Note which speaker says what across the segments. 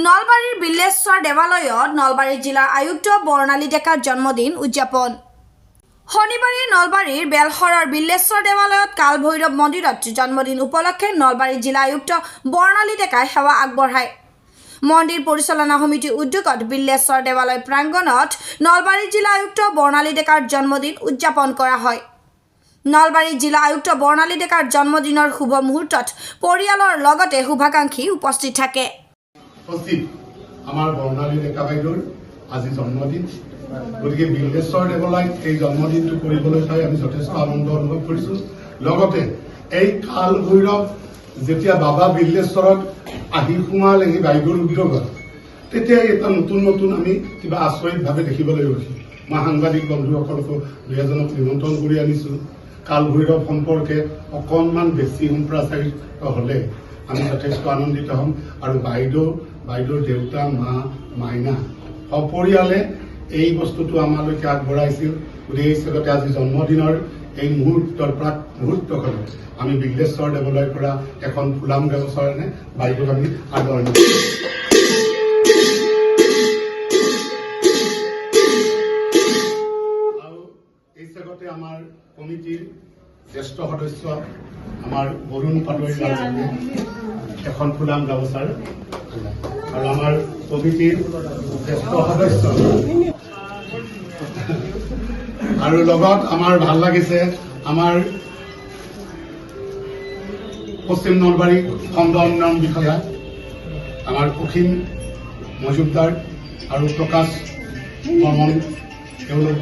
Speaker 1: নলবাৰীৰ বিল্লেশ্বৰ দেৱালয়ত নলবাৰী জিলাৰ আয়ুক্ত বৰ্ণালী ডেকাৰ জন্মদিন উদযাপন। শনিবাৰে নলবাৰীৰ বেলশৰৰ বিল্লেশ্বৰ দেৱালয়ত কাল ভৈৰৱ মন্দিৰত জন্মদিন উপলক্ষে নলবাৰী জিলা আয়ুক্ত বৰ্ণালী ডেকাই সেৱা আগবঢ়ায়। মন্দিৰ পৰিচালনা সমিতিৰ উদ্যোগত বিল্লেশ্বৰ দেৱালয় প্ৰাংগণত নলবাৰী জিলা আয়ুক্ত বৰ্ণালী ডেকাৰ জন্মদিন উদযাপন কৰা হয়। নলবাৰী জিলা আয়ুক্ত বৰ্ণালী ডেকাৰ জন্মদিনৰ শুভ মুহূৰ্তত পৰিয়ালৰ লগতে শুভাকাংক্ষী উপস্থিত থাকে।
Speaker 2: আমাৰ বৰ্ণালী ডেকা বাইদেউৰ আজি জন্মদিন, গতিকে বিল্লেশ্বৰ দেৱালয়ত এই জন্মদিনটো কৰিবলৈ পাই আমি যথেষ্ট আনন্দ অনুভৱ কৰিছোঁ। লগতে এই কাল ভৈৰৱ যেতিয়া বাবা বিল্লেশ্বৰত আহি সোমাল এই বাইদেউৰ উদ্যোগত, তেতিয়া এটা নতুন আমি কিবা আচৰিতভাৱে দেখিবলৈ গৈছোঁ। মই সাংবাদিক বন্ধুসকলকো দুই এজনক নিমন্ত্ৰণ কৰি আনিছোঁ। কাল ভৈৰৱ সম্পৰ্কে অকণমান বেছি সম্প্ৰচাৰিত হ'লে আমি যথেষ্ট আনন্দিত হ'ম। আৰু বাইদেউৰ দেউতা, মা, মাইনা সপৰিয়ালে এই বস্তুটো আমালৈকে আগবঢ়াইছিল। গতিকে এই হিচাপতে আজি জন্মদিনৰ এই মুহূৰ্তখনত আমি বিল্লেশ্বৰ দেৱালয়ৰ পৰা এখন ফুলাম ব্যৱস্থাৰে বাইদেউক আমি আদৰণি জনাইছোঁ। আৰু এই হিচাপতে আমাৰ কমিটিৰ জ্যেষ্ঠ সদস্য আমাৰ বৰুণ পাটোৱাৰী এখন ফুলাম ব্যৱস্থাৰ আৰু আমাৰ কমিটিৰ জ্যেষ্ঠ সদস্য আৰু লগত আমাৰ ভাল লাগিছে আমাৰ পশ্চিম নলবাৰী খণ্ড উন্নয়ন বিষয়া আমাৰ অসীম মজুমদাৰ আৰু প্ৰকাশ বৰ্মন, তেওঁলোক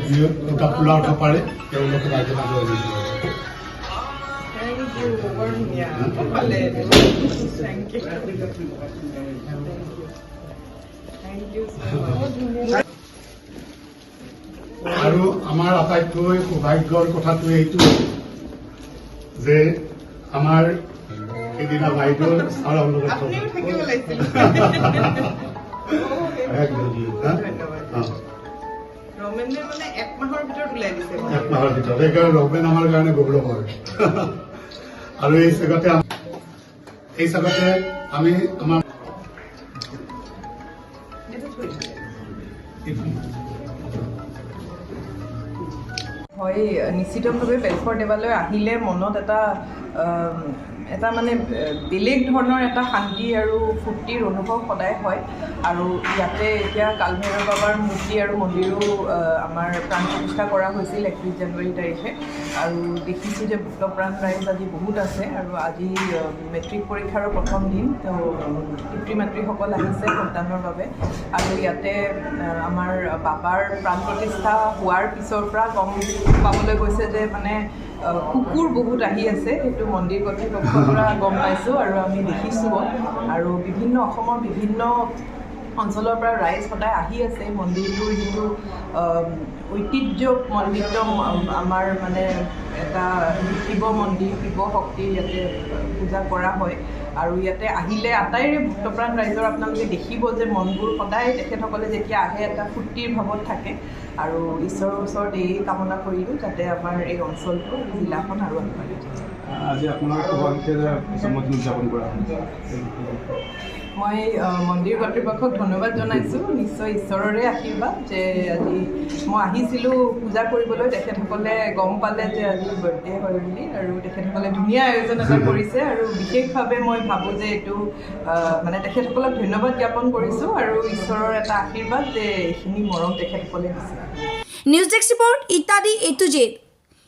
Speaker 2: দুটা ফুলাৰ থপাৰে তেওঁলোকে বাইদেউ আদৰণি জনাইছে। আৰু আমাৰ আটাইতকৈ সৌভাগ্যৰ কথাটো এইটো যে আমাৰ সেইদিনা বাইদেউ ছাৰৰ লগত এক মাহৰ ভিতৰত সেইকাৰণে ৰমেন আমাৰ কাৰণে গৌৰৱৰ। আৰু এই জাগাতে আমি আমাৰ
Speaker 3: হয়, নিশ্চিতভাৱে বেলশৰ দেৱালয় আহিলে মনত এটা মানে বেলেগ ধৰণৰ এটা শান্তি আৰু ফূৰ্তিৰ অনুভৱ সদায় হয়। আৰু ইয়াতে এতিয়া কাল ভৈৰৱ বাবাৰ মূৰ্তি আৰু মন্দিৰো আমাৰ প্ৰাণ প্ৰতিষ্ঠা কৰা হৈছিল 31 জানুৱাৰী তাৰিখে। আৰু দেখিছোঁ যে ভক্তপ্ৰাণ ৰাইজ আজি বহুত আছে। আৰু আজি মেট্ৰিক পৰীক্ষাৰো প্ৰথম দিন, পিতৃ মাতৃসকল আহিছে ভোটদানৰ বাবে। আৰু ইয়াতে আমাৰ বাবাৰ প্ৰাণ প্ৰতিষ্ঠা হোৱাৰ পিছৰ পৰা গম পাবলৈ গৈছে যে মানে কুকুৰ বহুত আহি আছে, সেইটো মন্দিৰ কৰ্তৃপক্ষৰ পৰা গম পাইছোঁ আৰু আমি দেখিছোঁ। আৰু অসমৰ বিভিন্ন অঞ্চলৰ পৰা ৰাইজ সদায় আহি আছে। মন্দিৰটোৰ যিটো ঐতিহ্যমণ্ডিত আমাৰ মানে এটা শিৱ মন্দিৰ, শিৱ শক্তিৰ ইয়াতে পূজা কৰা হয়। আৰু ইয়াতে আহিলে আটাইৰে ভক্তপ্ৰাণ ৰাইজৰ আপোনালোকে দেখিব যে মনবোৰ সদায় তেখেতসকলে যেতিয়া আহে এটা ফূৰ্তিৰ ভাৱত থাকে। আৰু ঈশ্বৰৰ ওচৰত এই কামনা কৰিলোঁ যাতে আমাৰ এই অঞ্চলটো জিলাখন আৰু আগবাঢ়ি যায়।
Speaker 2: আজি আপোনাৰ জন্মদিন উদযাপন কৰা
Speaker 3: মই মন্দিৰ কৰ্তৃপক্ষক ধন্যবাদ জনাইছোঁ। নিশ্চয় ঈশ্বৰৰে আশীৰ্বাদ যে আজি মই আহিছিলোঁ পূজা কৰিবলৈ, তেখেতসকলে গম পালে যে আজি বাৰ্থডে হয় বুলি, আৰু তেখেতসকলে ধুনীয়া আয়োজন এটা কৰিছে। আৰু বিশেষভাৱে মই ভাবোঁ যে এইটো মানে তেখেতসকলক ধন্যবাদ জ্ঞাপন কৰিছোঁ আৰু ঈশ্বৰৰ এটা আশীৰ্বাদ যে এইখিনি মৰম তেখেতসকলে দিছে।
Speaker 1: নিউজ ডেস্ক ৰিপৰ্ট ইত্যাদি A to Z।